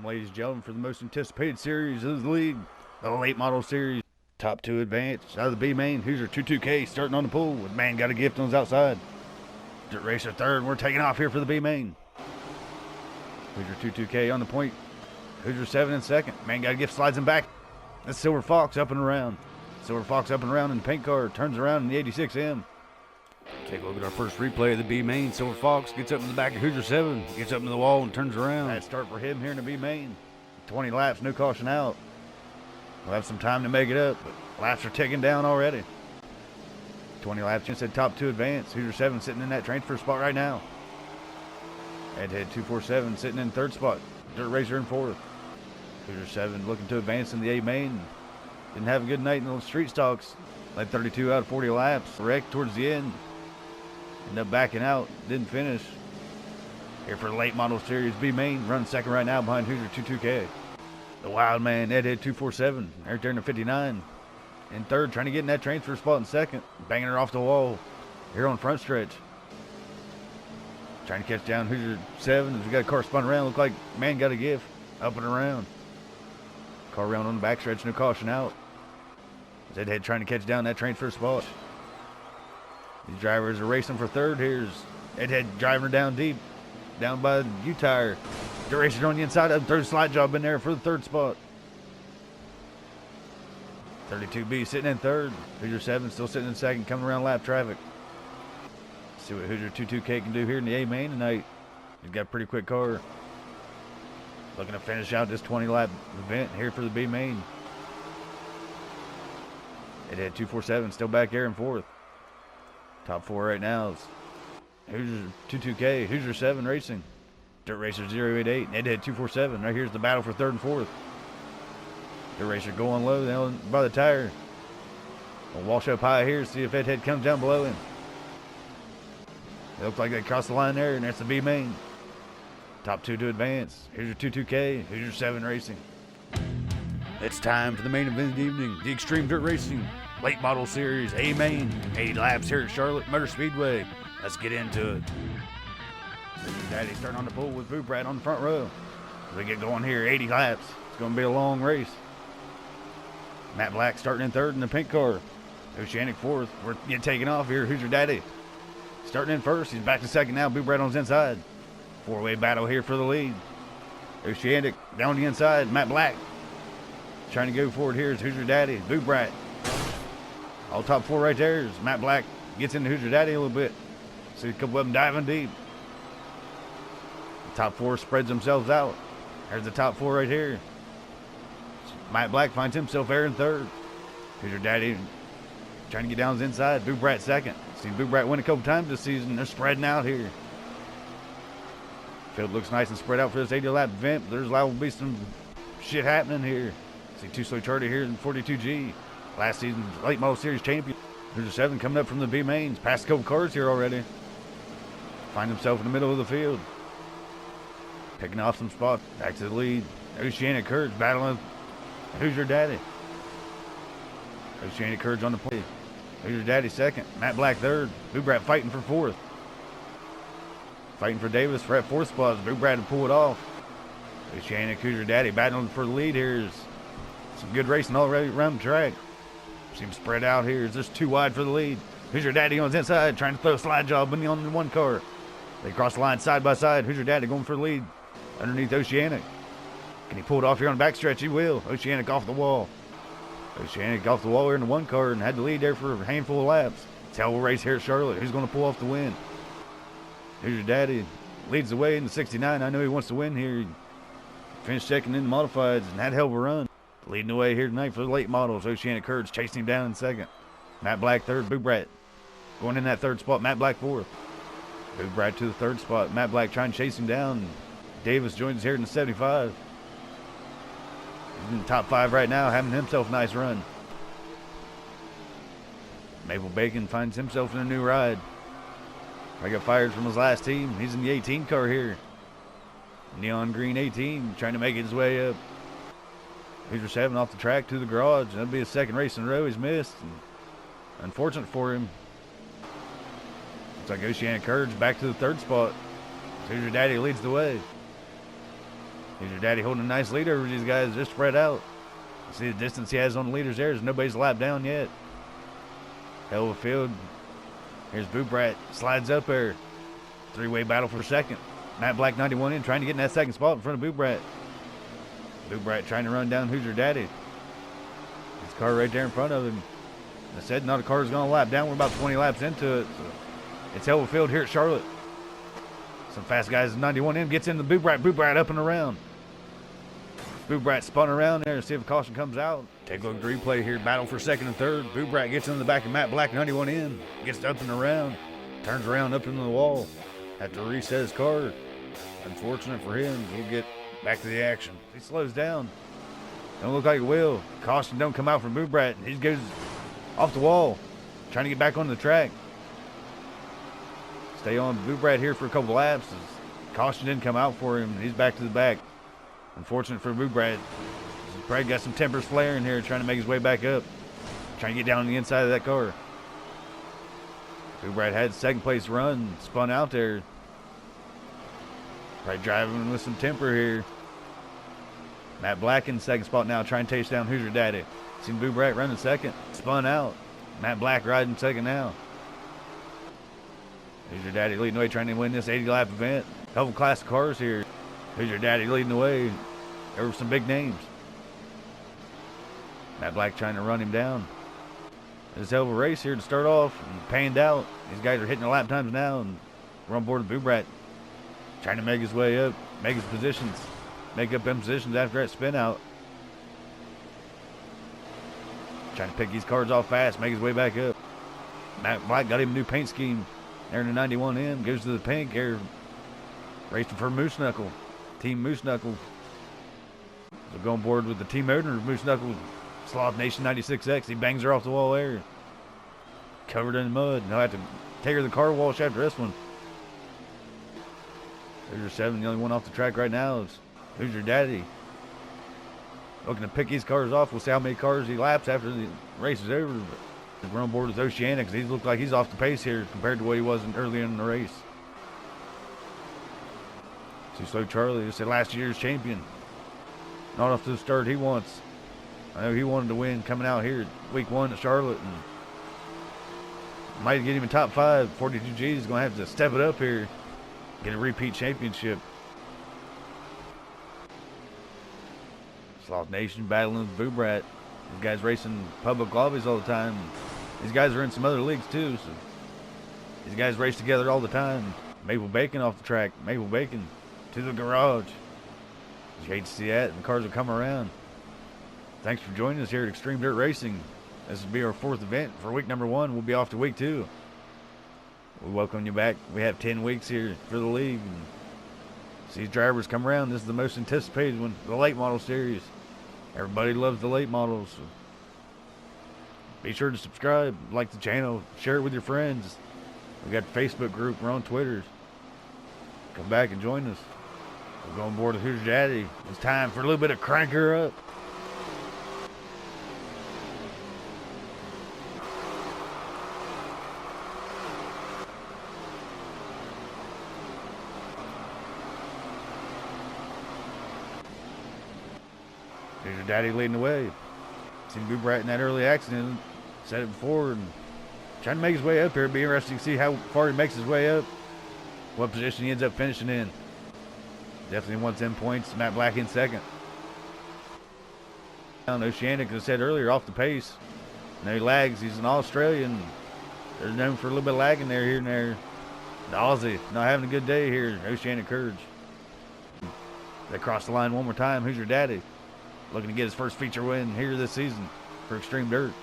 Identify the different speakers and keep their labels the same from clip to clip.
Speaker 1: ladies and gentlemen, for the most anticipated series of the league, the late model series. Top two advance out of the B main. Hoosier 22K starting on the pool with Man Got a Gift on his outside. Dirt Racer third, and we're taking off here for the B main. Hoosier 22K on the point. Hoosier 7 in second. Man Got a Gift slides him back. That's Silver Fox up and around. Silver Fox up and around in the paint car, turns around in the 86M. Take a look at our first replay of the B main. Silver Fox gets up in the back of Hoosier 7, gets up into the wall and turns around. Bad start for him here in the B main. 20 laps, no caution out. We'll have some time to make it up, but laps are ticking down already. 20 laps, said top two advance. Hoosier 7 sitting in that transfer spot right now. Head-to-head 247 sitting in third spot. Dirt Racer in fourth. Hoosier 7 looking to advance in the A main. Didn't have a good night in those street stocks. Led 32 out of 40 laps. Wrecked towards the end. Ended up backing out. Didn't finish. Here for the late model series B main. Running second right now behind Hoosier 22K. The Wild Man, head-to-head 247. Right there in the 59. In third, trying to get in that transfer spot in second. Banging her off the wall here on front stretch. Trying to catch down Hoosier 7 as we got a car spun around. Look like Man Got a Gift. Up and around. Car around on the backstretch, no caution out. Head trying to catch down that transfer spot. These drivers are racing for third. Here's Head driving her down deep. Down by the U-tire. Dirt Racer on the inside of the third slide job in there for the third spot. 32B sitting in third. Hoosier 7 still sitting in second, coming around lap traffic. See what Hoosier 22K can do here in the A main tonight. He's got a pretty quick car. Looking to finish out this 20-lap event here for the B main. Head 247 still back there in fourth. Top four right now is Hoosier 22K, Hoosier 7 Racing. Dirt Racer 088, head 247. Right here's the battle for third and fourth. Dirt Racer going low down by the tire. We'll wash up high here, see if head comes down below him. It looks like they crossed the line there, and that's the B main. Top two to advance. Hoosier 22K, Hoosier 7 Racing. It's time for the main event of the evening, the Xtreme Dirt Racing Late Model Series A main. 80 laps here at Charlotte Motor Speedway. Let's get into it. Daddy starting on the pool with Boo Brat on the front row. As we get going here, 80 laps. It's going to be a long race. Matt Black starting in third in the pink car. Oceanic fourth. We're getting taken off here. Hoosier Daddy starting in first. He's back to second now. Boo Brat on his inside. Four-way battle here for the lead. Oceanic down the inside. Matt Black trying to go forward here is Hoosier Daddy. Boo Brat. All top four right there is Matt Black. Gets into Hoosier Daddy a little bit. See a couple of them diving deep. The top four spreads themselves out. There's the top four right here. Matt Black finds himself there in third. Hoosier Daddy trying to get down his inside. Boo Brat second. Seen Boo Brat win a couple times this season. They're spreading out here. Field looks nice and spread out for this 80-lap event, but there's liable to be some shit happening here. See Too Slow Charlie here in 42G. Last season's late model series champion. Hoosier 7 coming up from the B mains. Passed a couple cars here already. Find himself in the middle of the field. Picking off some spots. Back to the lead. Oceanic Courage battling Hoosier Daddy. Oceanic Courage on the play. Hoosier Daddy second. Matt Black third. Boo Brat fighting for fourth. Fighting for Davis for that fourth spot. Boo Brat to pull it off. Oceanic, Hoosier Daddy battling for the lead here. Is some good racing all around the track. Seems spread out here. It's just too wide for the lead. Hoosier Daddy on his inside trying to throw a slide job on the one car. They cross the line side by side. Hoosier Daddy going for the lead underneath Oceanic. Can he pull it off here on the backstretch? He will. Oceanic off the wall. Oceanic off the wall here in the one car and had the lead there for a handful of laps. It's a hell of a race here at Charlotte. Who's going to pull off the win? Hoosier Daddy leads the way in the 69. I know he wants to win here. He finished second in the modifieds and had a hell of a run. Leading the way here tonight for the late models. Oceanic Courage chasing him down in second. Matt Black third. Boo Brat going in that third spot. Matt Black fourth. Boo Brat to the third spot. Matt Black trying to chase him down. Davis joins us here in the 75. He's in the top five right now, having himself a nice run. Maple Bacon finds himself in a new ride. I got fired from his last team. He's in the 18 car here. Neon green 18, trying to make his way up. Hoosier 7 off the track to the garage. That'll be his second race in a row he's missed. And unfortunate for him. Looks like Oceanic Courage back to the third spot. Hoosier Daddy leads the way. Here's your daddy holding a nice lead over these guys. They're spread out. See the distance he has on the leaders there. Nobody's lapped down yet. Hell of a field. Here's Boot Brat. Slides up there. Three-way battle for second. Matt Black 91 in, trying to get in that second spot in front of Boot Brat. Boot Brat trying to run down Who's Your Daddy. His car right there in front of him. I said not a car's going to lap down. We're about 20 laps into it. So it's hell of a field here at Charlotte. Some fast guys. 91 in, gets into Boot Brat. Boot Brat up and around. Boot Brat spun around there to see if a caution comes out. Take a look at the replay here. Battle for second and third. Boot Brat gets into the back of Matt Black 91 in. Gets up and around. Turns around up into the wall. Have to reset his car. Unfortunate for him. He'll get back to the action. He slows down. Don't look like it will. Caution don't come out from Boot Brat. He goes off the wall. Trying to get back on the track. Stay on Boot Brat here for a couple laps. Caution didn't come out for him. He's back to the back. Unfortunate for Boot Brat. He's probably got some tempers flaring here, trying to make his way back up. Trying to get down on the inside of that car. Boot Brat had second place run, spun out there. Probably driving with some temper here. Matt Black in second spot now, trying to chase down Who's Your Daddy. Seen Boot Brat running second, spun out. Matt Black riding second now. Who's Your Daddy leading the way, trying to win this 80-lap event. Couple classic cars here. Who's Your Daddy leading the way. There were some big names. Matt Black trying to run him down. It's a hell of a race here to start off and panned out. These guys are hitting their lap times now, and we're on board with Boot Brat. Trying to make his way up, make his positions, make up them positions after that spin out. Trying to pick these cars off fast, make his way back up. Matt Black got him a new paint scheme. There in the 91M, goes to the pink here. Racing for Moose Knuckle. Team Moose Knuckle. So going board with the team owner of Moose Knuckle, Sloth Nation 96X. He bangs her off the wall there. Covered in mud. He'll have to take her to the car wash after this one. There's your 7. The only one off the track right now is Who's Your Daddy. Looking to pick these cars off. We'll see how many cars he laps after the race is over. But we're on board with Oceanic because he looks like he's off the pace here compared to what he was earlier in the race. See Slow Charlie, just said last year's champion. Not off to the start he wants. I know he wanted to win coming out here week 1 at Charlotte, and might get him a top 5. 42G is going to have to step it up here, get a repeat championship. Sloth Nation battling with Boot Brat. These guys racing public lobbies all the time. These guys are in some other leagues too, so these guys race together all the time. Maple Bacon off the track. Maple Bacon to the garage. You hate to see that, and the cars will come around. Thanks for joining us here at Xtreme Dirt Racing. This will be our 4th event for week number 1. We'll be off to week 2. We welcome you back. We have 10 weeks here for the league. And see these drivers come around. This is the most anticipated one, the late model series. Everybody loves the late models. So be sure to subscribe, like the channel, share it with your friends. We got the Facebook group. We're on Twitter. Come back and join us. We're going board with Who's Your Daddy. It's time for a little bit of crank her up. Here's Your Daddy leading the way. Seen Boot Brat in that early accident. Said it before, and trying to make his way up here. It'll be interesting to see how far he makes his way up. What position he ends up finishing in. Definitely wants 10 points. Matt Black in second. Oceanic, as I said earlier, off the pace. No, he lags. He's an Australian. They're known for a little bit of lagging there, here and there. The Aussie not having a good day here. Oceanic Courage. They cross the line one more time. Who's Your Daddy? Looking to get his first feature win here this season for Xtreme Dirt.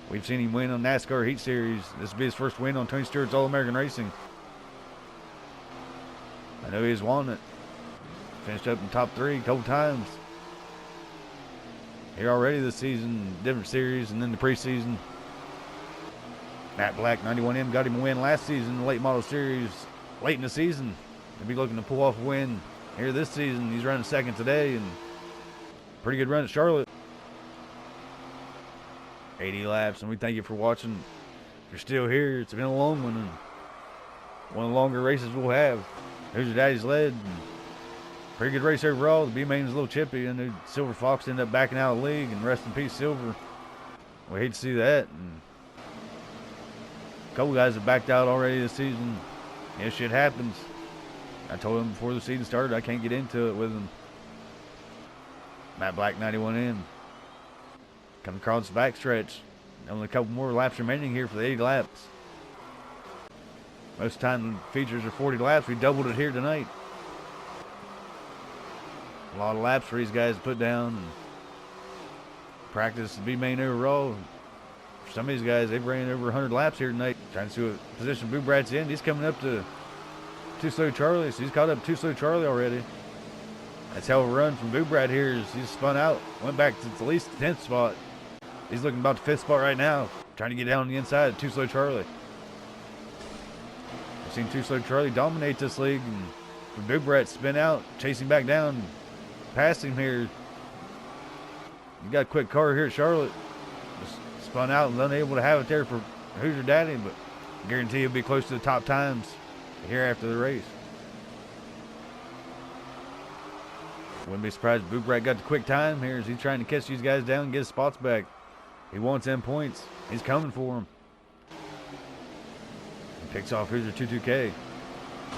Speaker 1: We've seen him win on NASCAR Heat Series. This will be his first win on Tony Stewart's All-American Racing. I know he's won it. Finished up in top 3 a couple times. Here already this season, different series, and then the preseason. Matt Black, 91M, got him a win last season in the late model series, late in the season. He'll be looking to pull off a win here this season. He's running second today, and pretty good run at Charlotte. 80 laps, and we thank you for watching. If you're still here, it's been a long one, and one of the longer races we'll have. Who's Your Daddy's led. Pretty good race overall. The B-Main's a little chippy, and the Silver Fox ended up backing out of the league, and rest in peace, Silver. We hate to see that. And a couple guys have backed out already this season. Yeah, shit happens. I told him before the season started I can't get into it with him. Matt Black 91 in. Coming across the backstretch. Only a couple more laps remaining here for the 80 laps. Most of the time the features are 40 laps. We doubled it here tonight. A lot of laps for these guys to put down and practice to be main overall. For some of these guys, they've ran over 100 laps here tonight. Trying to see what position Boo Brat's in. He's coming up to Too Slow Charlie, so he's caught up to Too Slow Charlie already. That's hell of a run from Boo Brat here. He's spun out, went back to at least the 10th spot. He's looking about the 5th spot right now, trying to get down on the inside of Too Slow Charlie. I've seen Too Slow Charlie dominate this league, and for Boo Brat spin out, chasing back down, past him here. You got a quick car here at Charlotte. Just spun out and unable to have it there for Hoosier Daddy, but I guarantee he'll be close to the top times here after the race. Wouldn't be surprised if Boo Brat got the quick time here as he's trying to catch these guys down and get his spots back. He wants them points. He's coming for them. He picks off Hoosier 22K.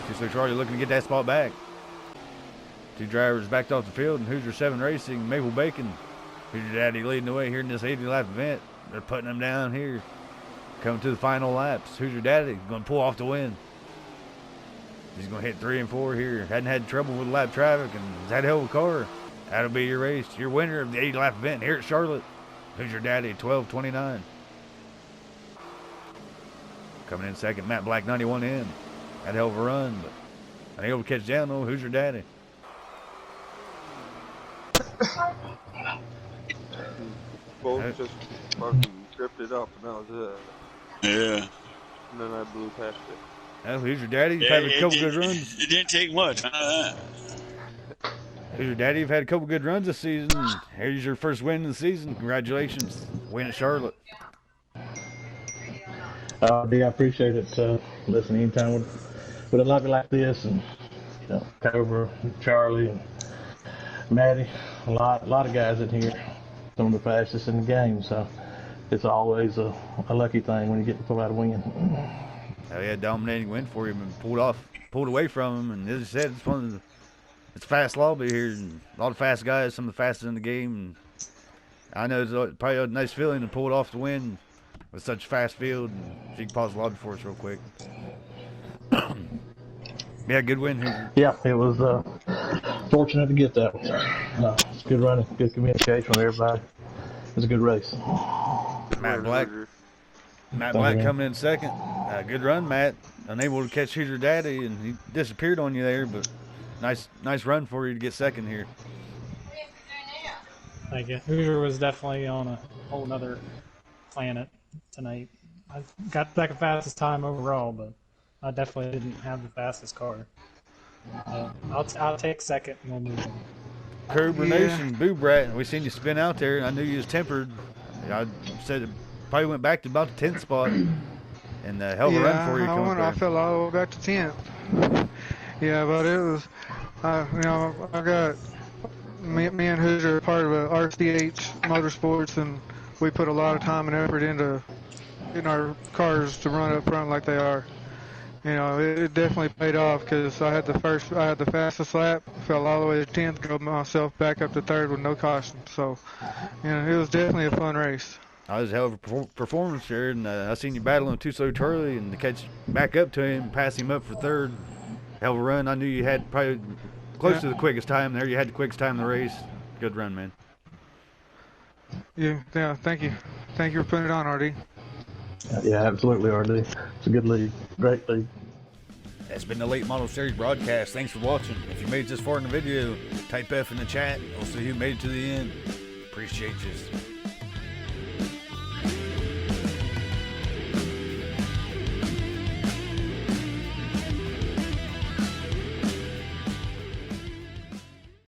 Speaker 1: Too Slow Charlie looking to get that spot back. Two drivers backed off the field, and Hoosier 7 Racing, Maple Bacon. Hoosier Daddy leading the way here in this 80-lap event. They're putting them down here. Coming to the final laps. Hoosier Daddy going to pull off the win. He's going to hit 3 and 4 here. Hadn't had trouble with lap traffic, and he's had a hell of a car. That'll be your race. Your winner of the 80-lap event here at Charlotte. Hoosier Daddy, 12:29. Coming in second, Matt Black, 91 in. Had a hell of a run, but unable to catch down though, Hoosier Daddy.
Speaker 2: Both just fucking tripped it up, and that was it.
Speaker 3: Yeah.
Speaker 2: And then I blew past it.
Speaker 1: Well, Hoosier Daddy, you've had a couple good runs.
Speaker 3: It didn't take much.
Speaker 1: Hoosier Daddy, you've had a couple good runs this season. Here's your first win of the season. Congratulations. Win at Charlotte.
Speaker 4: I appreciate it. Listen, anytime with a lobby like this, and Cobra, Charlie, and Maddie, a lot of guys in here, some of the fastest in the game. So it's always a lucky thing when you get to pull out a win.
Speaker 1: He had a dominating win for him and pulled away from him. And as I said, it's a fast lobby here, and a lot of fast guys, some of the fastest in the game. And I know it's probably a nice feeling to pull it off the win with such a fast field. If you can pause the lobby for us real quick. Yeah, good win here.
Speaker 4: Yeah, it was fortunate to get that one. It's good running, good communication with everybody. It was a good race.
Speaker 1: Matt Black coming in second. Good run, Matt. Unable to catch Hoosier Daddy, and he disappeared on you there, but nice run for you to get second here.
Speaker 5: Thank you. Hoosier was definitely on a whole nother planet tonight. I got second fastest time overall, but I definitely didn't have the fastest car. I'll take second and we'll move on.
Speaker 1: Cobra Nation, Boo Brat, we seen you spin out there, and I knew you was tempered. I said it probably went back to about the 10th spot, and hell of a run for you.
Speaker 6: I fell all the way back to 10th. Yeah, but it was, I got me and Hoosier are part of RCH Motorsports, and we put a lot of time and effort into getting our cars to run up front like they are. It definitely paid off because I had the fastest lap, fell all the way to 10th, drove myself back up to 3rd with no caution. So, it was definitely a fun race.
Speaker 1: I was a hell of a performance there, and I seen you battling Too Slow Charlie, and to catch back up to him, pass him up for 3rd. Hell of a run. I knew you had probably close to the quickest time there. You had the quickest time in the race. Good run, man.
Speaker 6: Yeah, thank you. Thank you for putting it on, RD.
Speaker 4: Yeah, absolutely, RD. It's a good league. Great league.
Speaker 1: That's been the Late Model Series broadcast. Thanks for watching. If you made it this far in the video, type F in the chat. We'll see who made it to the end. Appreciate you.